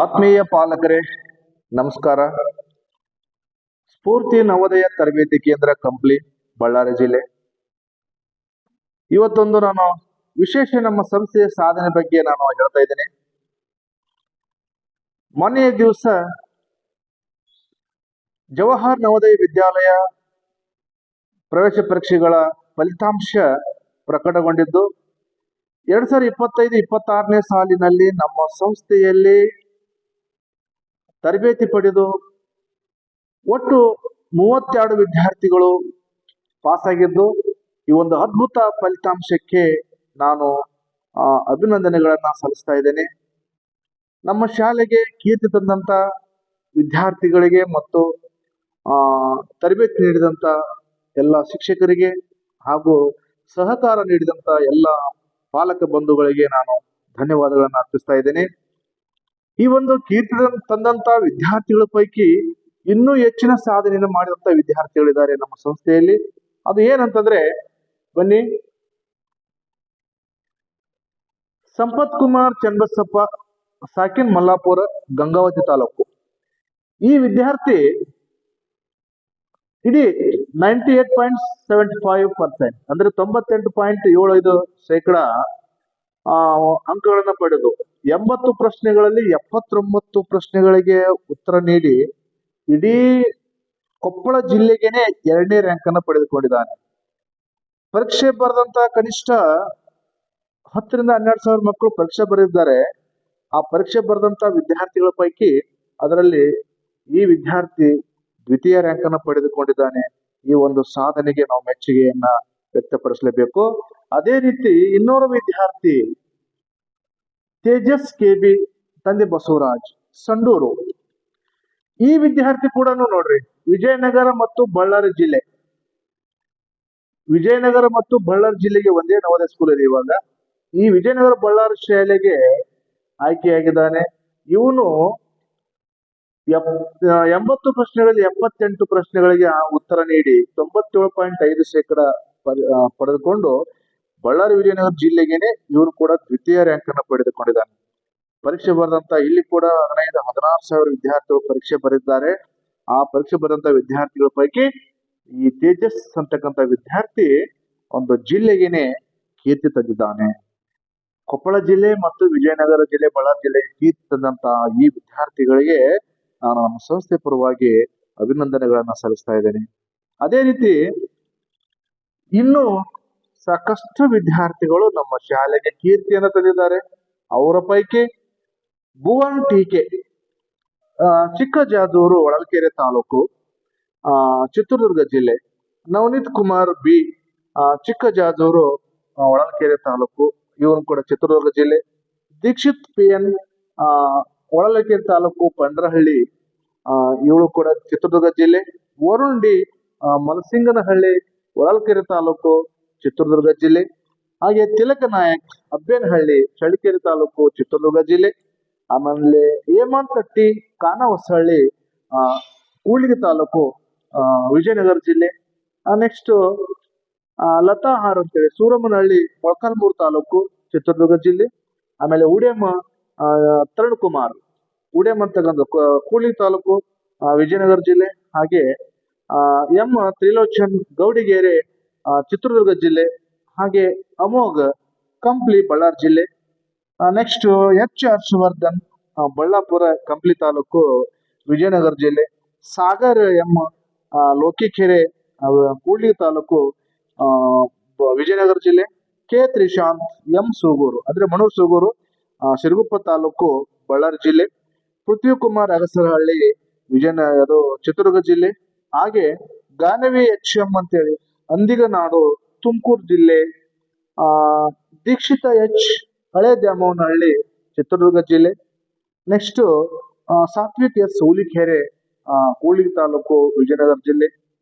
ಆತ್ಮೀಯ ಪಾಲಕರೇ, ನಮಸ್ಕಾರ. ಸ್ಫೂರ್ತಿ ನವೋದಯ ತರಬೇತಿ ಕೇಂದ್ರ ಕಂಪ್ಲಿ, ಬಳ್ಳಾರಿ ಜಿಲ್ಲೆ. ಇವತ್ತೊಂದು ನಾನು ವಿಶೇಷ ನಮ್ಮ ಸಂಸ್ಥೆಯ ಸಾಧನೆ ಬಗ್ಗೆ ನಾನು ಹೇಳ್ತಾ ಇದ್ದೇನೆ. ಮೊನ್ನೆಯ ದಿವಸ ಜವಾಹರ್ ನವೋದಯ ವಿದ್ಯಾಲಯ ಪ್ರವೇಶ ಪರೀಕ್ಷೆಗಳ ಫಲಿತಾಂಶ ಪ್ರಕಟಗೊಂಡಿದ್ದು, 2025-26ನೇ ಸಾಲಿನಲ್ಲಿ ನಮ್ಮ ಸಂಸ್ಥೆಯಲ್ಲಿ ತರಬೇತಿ ಪಡೆದು ಒಟ್ಟು 32 ವಿದ್ಯಾರ್ಥಿಗಳು ಪಾಸ್ ಆಗಿದ್ದು, ಈ ಒಂದು ಅದ್ಭುತ ಫಲಿತಾಂಶಕ್ಕೆ ನಾನು ಅಭಿನಂದನೆಗಳನ್ನ ಸಲ್ಲಿಸ್ತಾ ಇದ್ದೇನೆ. ನಮ್ಮ ಶಾಲೆಗೆ ಕೀರ್ತಿ ತಂದಂತ ವಿದ್ಯಾರ್ಥಿಗಳಿಗೆ ಮತ್ತು ತರಬೇತಿ ನೀಡಿದಂತ ಎಲ್ಲ ಶಿಕ್ಷಕರಿಗೆ ಹಾಗೂ ಸಹಕಾರ ನೀಡಿದಂತ ಎಲ್ಲ ಪಾಲಕ ಬಂಧುಗಳಿಗೆ ನಾನು ಧನ್ಯವಾದಗಳನ್ನು ಅರ್ಪಿಸ್ತಾ ಇದ್ದೇನೆ. ಈ ಒಂದು ಕೀರ್ತಿ ತಂದಂತ ವಿದ್ಯಾರ್ಥಿಗಳ ಪೈಕಿ ಇನ್ನೂ ಹೆಚ್ಚಿನ ಸಾಧನೆಯನ್ನು ಮಾಡಿದಂತ ವಿದ್ಯಾರ್ಥಿಗಳಿದ್ದಾರೆ ನಮ್ಮ ಸಂಸ್ಥೆಯಲ್ಲಿ. ಅದು ಏನಂತಂದ್ರೆ, ಬನ್ನಿ. ಸಂಪತ್ ಕುಮಾರ್ ಚನ್ನಬಸಪ್ಪ, ಸಾಕಿನ್ ಮಲ್ಲಾಪುರ, ಗಂಗಾವತಿ ತಾಲೂಕು. ಈ ವಿದ್ಯಾರ್ಥಿ ಇಡೀ 98.75% ಅಂದ್ರೆ 98.75% ಅಂಕಗಳನ್ನ ಪಡೆದು 80 ಪ್ರಶ್ನೆಗಳಲ್ಲಿ 79 ಪ್ರಶ್ನೆಗಳಿಗೆ ಉತ್ತರ ನೀಡಿ ಇಡೀ ಕೊಪ್ಪಳ ಜಿಲ್ಲೆಗೇನೆ 2ನೇ ರ್ಯಾಂಕ್ ಅನ್ನು ಪಡೆದುಕೊಂಡಿದ್ದಾನೆ. ಪರೀಕ್ಷೆ ಬರೆದಂತ ಕನಿಷ್ಠ 10,000 ರಿಂದ 12,000 ಮಕ್ಕಳು ಪರೀಕ್ಷೆ ಬರೆದಿದ್ದಾರೆ. ಆ ಪರೀಕ್ಷೆ ಬರೆದಂತ ವಿದ್ಯಾರ್ಥಿಗಳ ಪೈಕಿ ಅದರಲ್ಲಿ ಈ ವಿದ್ಯಾರ್ಥಿ ದ್ವಿತೀಯ ರ್ಯಾಂಕ್ ಅನ್ನು ಪಡೆದುಕೊಂಡಿದ್ದಾನೆ. ಈ ಒಂದು ಸಾಧನೆಗೆ ನಾವು ಮೆಚ್ಚುಗೆಯನ್ನ ವ್ಯಕ್ತಪಡಿಸಲೇಬೇಕು. ಅದೇ ರೀತಿ ಇನ್ನೋರ್ವ ವಿದ್ಯಾರ್ಥಿ ತೇಜಸ್ ಕೆಬಿ, ತಂದೆ ಬಸವರಾಜ್, ಸಂಡೂರು. ಈ ವಿದ್ಯಾರ್ಥಿ ಕೂಡ ನೋಡ್ರಿ, ವಿಜಯನಗರ ಮತ್ತು ಬಳ್ಳಾರಿ ಜಿಲ್ಲೆಗೆ ಒಂದೇ ನವೋದಯ ಸ್ಕೂಲ್ ಇದೆ. ಇವಾಗ ಈ ವಿಜಯನಗರ ಬಳ್ಳಾರಿ ಶಾಲೆಗೆ ಆಯ್ಕೆಯಾಗಿದ್ದಾನೆ. ಇವನು 80 ಪ್ರಶ್ನೆಗಳಲ್ಲಿ 78 ಪ್ರಶ್ನೆಗಳಿಗೆ ಉತ್ತರ ನೀಡಿ 97.5% ಪಡೆದುಕೊಂಡು ಬಳ್ಳಾರಿ ವಿಜಯನಗರ ಜಿಲ್ಲೆಗೇನೆ ಇವನು ಕೂಡ ದ್ವಿತೀಯ ರ್ಯಾಂಕ್ ಅನ್ನು ಪಡೆದುಕೊಂಡಿದ್ದಾನೆ. ಪರೀಕ್ಷೆ ಬರೆದಂತ ಇಲ್ಲಿ ಕೂಡ 15,000-16,000 ವಿದ್ಯಾರ್ಥಿಗಳು ಪರೀಕ್ಷೆ ಬರೆದಿದ್ದಾರೆ. ಆ ಪರೀಕ್ಷೆ ಬರೆದಂತ ವಿದ್ಯಾರ್ಥಿಗಳ ಪೈಕಿ ಈ ತೇಜಸ್ ಅಂತಕ್ಕಂಥ ವಿದ್ಯಾರ್ಥಿ ಒಂದು ಜಿಲ್ಲೆಗೇನೆ ಕೀರ್ತಿ ತಂದಿದ್ದಾನೆ. ಕೊಪ್ಪಳ ಜಿಲ್ಲೆ ಮತ್ತು ವಿಜಯನಗರ ಜಿಲ್ಲೆ, ಬಳ್ಳಾರಿ ಜಿಲ್ಲೆಗೆ ಕೀರ್ತಿ ತಂದಂತ ಈ ವಿದ್ಯಾರ್ಥಿಗಳಿಗೆ ನಾನು ನಮ್ಮ ಸಂಸ್ಥೆ ಪರವಾಗಿ ಅಭಿನಂದನೆಗಳನ್ನ ಸಲ್ಲಿಸ್ತಾ ಇದ್ದೇನೆ. ಅದೇ ರೀತಿ ಇನ್ನು ಸಾಕಷ್ಟು ವಿದ್ಯಾರ್ಥಿಗಳು ನಮ್ಮ ಶಾಲೆಗೆ ಕೀರ್ತಿಯನ್ನು ತಂದಿದ್ದಾರೆ. ಅವರ ಪೈಕಿ ಭುವನ್ ಟೀಕೆ, ಚಿಕ್ಕಜಾದೂರು, ಹೊಳಲ್ಕೆರೆ ತಾಲೂಕು, ಚಿತ್ರದುರ್ಗ ಜಿಲ್ಲೆ. ನವನೀತ್ ಕುಮಾರ್ ಬಿ, ಚಿಕ್ಕಜಾದೂರು, ಹೊಳಲ್ಕೆರೆ ತಾಲೂಕು, ಇವನು ಕೂಡ ಚಿತ್ರದುರ್ಗ ಜಿಲ್ಲೆ. ದೀಕ್ಷಿತ್ PN, ಹೊಳಲ್ಕೆರೆ ತಾಲೂಕು, ಪಂಡ್ರಹಳ್ಳಿ, ಇವಳು ಕೂಡ ಚಿತ್ರದುರ್ಗ ಜಿಲ್ಲೆ. ವರುಣ್ ಡಿ, ಮಲಸಿಂಗನಹಳ್ಳಿ, ಹೊಳಲ್ಕೆರೆ ತಾಲೂಕು, ಚಿತ್ರದುರ್ಗ ಜಿಲ್ಲೆ. ಹಾಗೆ ತಿಲಕ ನಾಯಕ್, ಅಬ್ಬೇನಹಳ್ಳಿ, ಚಳ್ಳಕೆರೆ ತಾಲೂಕು, ಚಿತ್ರದುರ್ಗ ಜಿಲ್ಲೆ. ಆಮೇಲೆ ಹೇಮಂತ್ ಟಿ, ಕಾನವಸಹಳ್ಳಿ, ಕೂಡ್ಲಿಗಿ ತಾಲೂಕು, ವಿಜಯನಗರ ಜಿಲ್ಲೆ. ನೆಕ್ಸ್ಟ್ ಲತಾ ಆರ್ ಅಂತೇಳಿ, ಸೂರಮ್ಮನಹಳ್ಳಿ, ಮೊಳಕಾಲ್ಮೂರು ತಾಲೂಕು, ಚಿತ್ರದುರ್ಗ ಜಿಲ್ಲೆ. ಆಮೇಲೆ ಉಡ್ಯಮ ತರುಣ್ ಕುಮಾರ್, ಉಡ್ಯಮ ಅಂತಕ್ಕಂಥ ಕೂಡ್ಲಿಗಿ ತಾಲೂಕು, ವಿಜಯನಗರ ಜಿಲ್ಲೆ. ಹಾಗೆ ಎಂ ತ್ರಿಲೋಚನ್, ಗೌಡಿಗೆರೆ, ಚಿತ್ರದುರ್ಗ ಜಿಲ್ಲೆ. ಹಾಗೆ ಅಮೋಘ್ ಕಂಪ್ಲಿ, ಬಳ್ಳಾರಿ ಜಿಲ್ಲೆ. ನೆಕ್ಸ್ಟ್ ಎಚ್ ಹರ್ಷವರ್ಧನ್, ಬಳ್ಳಾಪುರ ಕಂಪ್ಲಿ ತಾಲೂಕು, ವಿಜಯನಗರ ಜಿಲ್ಲೆ. ಸಾಗರ್ ಎಂ, ಲೋಕಿಕೆರೆ, ಕೂಡ್ಲಿಗಿ ತಾಲೂಕು, ವಿಜಯನಗರ ಜಿಲ್ಲೆ. ಕೆ ತ್ರಿಶಾಂತ್ ಎಂ ಸೂಗೂರು, ಅಂದ್ರೆ ಮಣೂರ್ ಸೂಗೂರು, ಸಿರುಗುಪ್ಪ ತಾಲೂಕು, ಬಳ್ಳಾರಿ ಜಿಲ್ಲೆ. ಪೃಥ್ವಿ ಕುಮಾರ್ ಅಗಸರಹಳ್ಳಿ, ಅದು ಚಿತ್ರದುರ್ಗ ಜಿಲ್ಲೆ. ಹಾಗೆ ಗಾನವಿ HM ಅಂತೇಳಿ, ಅಂದಿಗನಾಡು, ತುಮಕೂರು ಜಿಲ್ಲೆ. ದೀಕ್ಷಿತ H, ಹಳೆ ದ್ಯಾಮವ್ವನಹಳ್ಳಿ, ಚಿತ್ರದುರ್ಗ ಜಿಲ್ಲೆ. ನೆಕ್ಸ್ಟ್ ಸಾತ್ವಿಕ್ S, ಹುಲಿಕೆರೆ, ಕೂಡ್ಲಿಗಿ ತಾಲೂಕು, ವಿಜಯನಗರ ಜಿಲ್ಲೆ.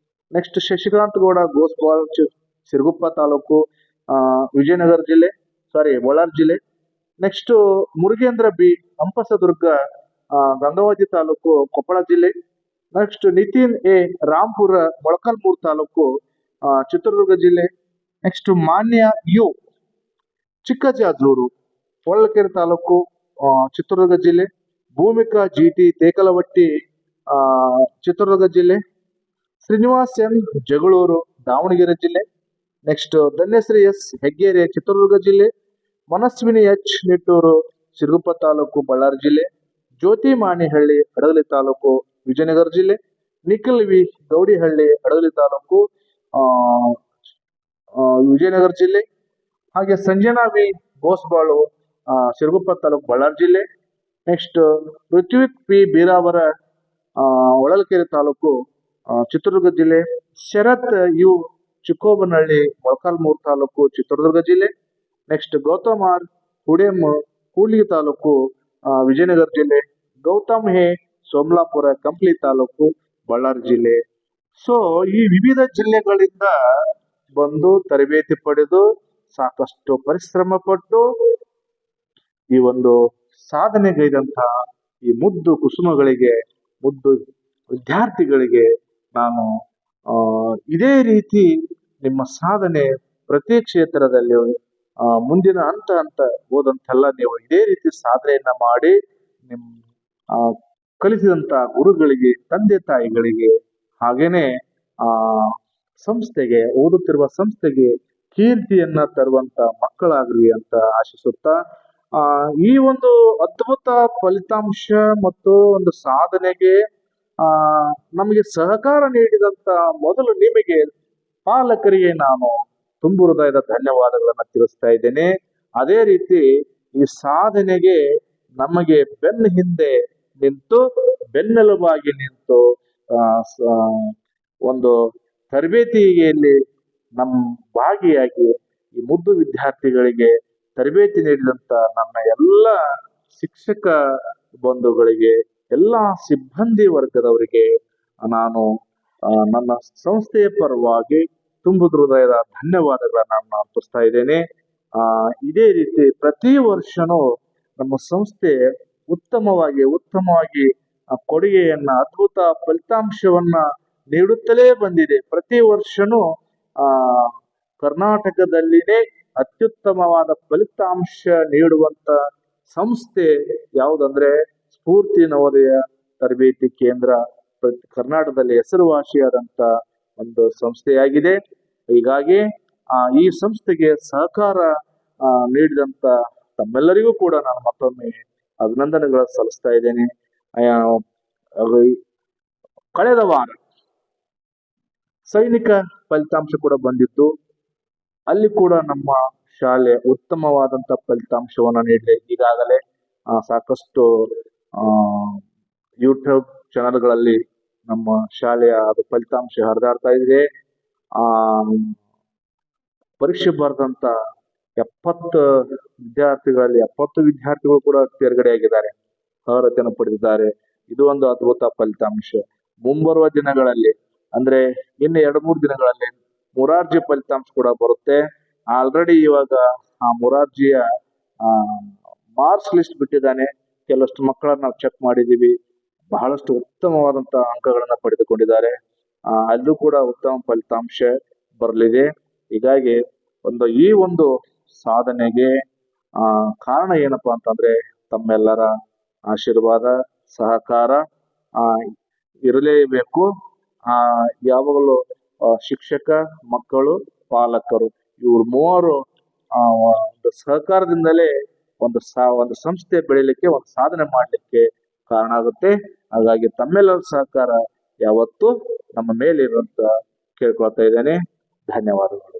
ನೆಕ್ಸ್ಟ್ ಶಶಿಕಾಂತ್ ಗೌಡ ಗೋಸ್ವಾಲ್, ಸಿರುಗುಪ್ಪ ತಾಲೂಕು, ವಿಜಯನಗರ ಜಿಲ್ಲೆ, ಬಳ್ಳಾರಿ ಜಿಲ್ಲೆ. ನೆಕ್ಸ್ಟ್ ಮುರುಗೇಂದ್ರ ಬಿ, ಹಂಪಸದುರ್ಗ, ಗಂಗಾವತಿ ತಾಲೂಕು, ಕೊಪ್ಪಳ ಜಿಲ್ಲೆ. ನೆಕ್ಸ್ಟ್ ನಿತಿನ್ A, ರಾಂಪುರ, ಮೊಳಕಾಲ್ಮೂರು ತಾಲೂಕು, ಚಿತ್ರದುರ್ಗ ಜಿಲ್ಲೆ. ನೆಕ್ಸ್ಟ್ ಮಾನ್ಯ ಯು, ಚಿಕ್ಕಜಾದೂರು, ಹೊಳಲ್ಕೆರೆ ತಾಲೂಕು, ಚಿತ್ರದುರ್ಗ ಜಿಲ್ಲೆ. ಭೂಮಿಕಾ ಜಿಟಿ ತೇಕಲವಟ್ಟಿ ಚಿತ್ರದುರ್ಗ ಜಿಲ್ಲೆ, ಶ್ರೀನಿವಾಸ್ ಎನ್ ಜಗಳೂರು ದಾವಣಗೆರೆ ಜಿಲ್ಲೆ, ನೆಕ್ಸ್ಟ್ ಧನ್ಯಶ್ರೀ ಎಸ್ ಹೆಗ್ಗೇರಿ ಚಿತ್ರದುರ್ಗ ಜಿಲ್ಲೆ, ಮನಸ್ವಿನಿ ಎಚ್ ನಿಟ್ಟೂರು ಸಿರುಗುಪ್ಪ ತಾಲೂಕು ಬಳ್ಳಾರಿ ಜಿಲ್ಲೆ, ಜ್ಯೋತಿ ಮಾಣಿಹಳ್ಳಿ ಹಡಗಲಿ ತಾಲೂಕು ವಿಜಯನಗರ ಜಿಲ್ಲೆ, ನಿಖಿಲ್ ವಿ ಗೌಡಿಹಳ್ಳಿ ಹಡಗಲಿ ತಾಲೂಕು ವಿಜಯನಗರ ಜಿಲ್ಲೆ, ಹಾಗೆ ಸಂಜನಾ ವಿ ಗೋಸ್ಬಾಳು ಸಿರುಗುಪ್ಪ ತಾಲೂಕು ಬಳ್ಳಾರಿ ಜಿಲ್ಲೆ, ನೆಕ್ಸ್ಟ್ ಋತ್ವಿಕ್ ಪಿ ಬೀರಾವರ ಹೊಳಲ್ಕೆರೆ ತಾಲೂಕು ಚಿತ್ರದುರ್ಗ ಜಿಲ್ಲೆ, ಶರತ್ ಯು ಚಿಕ್ಕೋಬನಹಳ್ಳಿ ಮೊಳಕಾಲ್ಮೂರು ತಾಲೂಕು ಚಿತ್ರದುರ್ಗ ಜಿಲ್ಲೆ, ನೆಕ್ಸ್ಟ್ ಗೌತಮ್ ಆರ್ ಹುಡೇಮ್ ಕೂಡ್ಲಿಗಿ ತಾಲೂಕು ವಿಜಯನಗರ ಜಿಲ್ಲೆ, ಗೌತಮ್ ಹೇ ಸೋಮಲಾಪುರ ಕಂಪ್ಲಿ ತಾಲೂಕು ಬಳ್ಳಾರಿ ಜಿಲ್ಲೆ. ಸೊ ಈ ವಿವಿಧ ಜಿಲ್ಲೆಗಳಿಂದ ಬಂದು ತರಬೇತಿ ಪಡೆದು ಸಾಕಷ್ಟು ಪರಿಶ್ರಮ ಪಟ್ಟು ಈ ಒಂದು ಸಾಧನೆಗೈದಂತಹ ಈ ಮುದ್ದು ಕುಸುಮಗಳಿಗೆ, ಮುದ್ದು ವಿದ್ಯಾರ್ಥಿಗಳಿಗೆ ನಾನು ಇದೇ ರೀತಿ ನಿಮ್ಮ ಸಾಧನೆ ಪ್ರತಿ ಕ್ಷೇತ್ರದಲ್ಲಿ ಮುಂದಿನ ಹಂತ ಹೋದಂತೆಲ್ಲ ನೀವು ಇದೇ ರೀತಿ ಸಾಧನೆಯನ್ನ ಮಾಡಿ ಕಲಿಸಿದಂತ ಗುರುಗಳಿಗೆ, ತಂದೆ ತಾಯಿಗಳಿಗೆ, ಹಾಗೇನೆ ಸಂಸ್ಥೆಗೆ, ಓದುತ್ತಿರುವ ಸಂಸ್ಥೆಗೆ ಕೀರ್ತಿಯನ್ನ ತರುವಂತ ಮಕ್ಕಳಾಗ್ಲಿ ಅಂತ ಆಶಿಸುತ್ತಾ ಈ ಒಂದು ಅದ್ಭುತ ಫಲಿತಾಂಶ ಮತ್ತು ಒಂದು ಸಾಧನೆಗೆ ನಮಗೆ ಸಹಕಾರ ನೀಡಿದಂತ ಮೊದಲು ನಿಮಗೆ ಪಾಲಕರಿಗೆ ನಾನು ತುಂಬು ಹೃದಯದ ಧನ್ಯವಾದಗಳನ್ನ ತಿಳಿಸ್ತಾ ಇದ್ದೇನೆ. ಅದೇ ರೀತಿ ಈ ಸಾಧನೆಗೆ ನಮಗೆ ಹಿಂದೆ ನಿಂತು ಬೆನ್ನೆಲುಬಾಗಿ ನಿಂತು ಒಂದು ತರಬೇತಿಯಲ್ಲಿ ಭಾಗಿಯಾಗಿ ಈ ಮುದ್ದು ವಿದ್ಯಾರ್ಥಿಗಳಿಗೆ ತರಬೇತಿ ನೀಡಿದಂತ ನನ್ನ ಎಲ್ಲ ಶಿಕ್ಷಕ ಬಂಧುಗಳಿಗೆ, ಎಲ್ಲ ಸಿಬ್ಬಂದಿ ವರ್ಗದವರಿಗೆ ನಾನು ನನ್ನ ಸಂಸ್ಥೆಯ ಪರವಾಗಿ ತುಂಬು ಹೃದಯದ ಧನ್ಯವಾದಗಳನ್ನ ನಾನು ಅರ್ಪಿಸ್ತಾ ಇದ್ದೇನೆ. ಇದೇ ರೀತಿ ಪ್ರತಿ ವರ್ಷನೂ ನಮ್ಮ ಸಂಸ್ಥೆ ಉತ್ತಮವಾಗಿ ಕೊಡುಗೆಯನ್ನ, ಅದ್ಭುತ ಫಲಿತಾಂಶವನ್ನ ನೀಡುತ್ತಲೇ ಬಂದಿದೆ. ಪ್ರತಿ ವರ್ಷನೂ ಕರ್ನಾಟಕದಲ್ಲಿನೇ ಅತ್ಯುತ್ತಮವಾದ ಫಲಿತಾಂಶ ನೀಡುವಂತ ಸಂಸ್ಥೆ ಯಾವುದಂದ್ರೆ ಸ್ಫೂರ್ತಿ ನವೋದಯ ತರಬೇತಿ ಕೇಂದ್ರ ಕರ್ನಾಟಕದಲ್ಲಿ ಹೆಸರುವಾಸಿಯಾದಂತ ಒಂದು ಸಂಸ್ಥೆಯಾಗಿದೆ. ಹೀಗಾಗಿ ಈ ಸಂಸ್ಥೆಗೆ ಸಹಕಾರ ನೀಡಿದಂತ ತಮ್ಮೆಲ್ಲರಿಗೂ ಕೂಡ ನಾನು ಮತ್ತೊಮ್ಮೆ ಅಭಿನಂದನೆಗಳು ಸಲ್ಲಿಸ್ತಾ ಇದ್ದೇನೆ. ಕಳೆದ ವಾರ ಸೈನಿಕ ಫಲಿತಾಂಶ ಕೂಡ ಬಂದಿತ್ತು. ಅಲ್ಲಿ ಕೂಡ ನಮ್ಮ ಶಾಲೆ ಉತ್ತಮವಾದಂತ ಫಲಿತಾಂಶವನ್ನ ನೀಡಿದೆ. ಈಗಾಗಲೇ ಸಾಕಷ್ಟು ಯೂಟ್ಯೂಬ್ ಚಾನೆಲ್ಗಳಲ್ಲಿ ನಮ್ಮ ಶಾಲೆಯ ಫಲಿತಾಂಶ ಹರಿದಾಡ್ತಾ ಇದೆ. ಪರೀಕ್ಷೆ ಬರೆದಂತ 70 ವಿದ್ಯಾರ್ಥಿಗಳಲ್ಲಿ 70 ವಿದ್ಯಾರ್ಥಿಗಳು ಕೂಡ ತೇರ್ಗಡೆಯಾಗಿದ್ದಾರೆ, ಅರ್ಹತೆಯನ್ನು ಪಡೆದಿದ್ದಾರೆ. ಇದು ಒಂದು ಅದ್ಭುತ ಫಲಿತಾಂಶ. ಮುಂಬರುವ ದಿನಗಳಲ್ಲಿ ಅಂದ್ರೆ ಇನ್ನು 2-3 ದಿನಗಳಲ್ಲಿ ಮುರಾರ್ಜಿ ಫಲಿತಾಂಶ ಕೂಡ ಬರುತ್ತೆ. ಆಲ್ರೆಡಿ ಇವಾಗ ಆ ಮುರಾರ್ಜಿಯ ಮಾರ್ಕ್ಸ್ ಲಿಸ್ಟ್ ಬಿಟ್ಟಿದ್ದಾನೆ. ಕೆಲವಷ್ಟು ಮಕ್ಕಳನ್ನ ನಾವು ಚೆಕ್ ಮಾಡಿದೀವಿ, ಬಹಳಷ್ಟು ಉತ್ತಮವಾದಂತ ಅಂಕಗಳನ್ನ ಪಡೆದುಕೊಂಡಿದ್ದಾರೆ. ಅಲ್ಲೂ ಕೂಡ ಉತ್ತಮ ಫಲಿತಾಂಶ ಬರಲಿದೆ. ಹೀಗಾಗಿ ಈ ಒಂದು ಸಾಧನೆಗೆ ಕಾರಣ ಏನಪ್ಪಾ ಅಂತಂದ್ರೆ ತಮ್ಮೆಲ್ಲರ ಆಶೀರ್ವಾದ, ಸಹಕಾರ ಇರಲೇಬೇಕು. ಯಾವಾಗಲೂ ಶಿಕ್ಷಕ, ಮಕ್ಕಳು, ಪಾಲಕರು ಇವ್ರು ಮೂವರು ಒಂದು ಸಹಕಾರದಿಂದಲೇ ಒಂದು ಸಂಸ್ಥೆ ಬೆಳಿಲಿಕ್ಕೆ, ಒಂದು ಸಾಧನೆ ಮಾಡ್ಲಿಕ್ಕೆ ಕಾರಣ ಆಗುತ್ತೆ. ಹಾಗಾಗಿ ತಮ್ಮೆಲ್ಲರ ಸಹಕಾರ ಯಾವತ್ತೂ ನಮ್ಮ ಮೇಲೆ ಇರುವಂತ ಕೇಳ್ಕೊಳ್ತಾ ಇದ್ದೇನೆ. ಧನ್ಯವಾದಗಳು.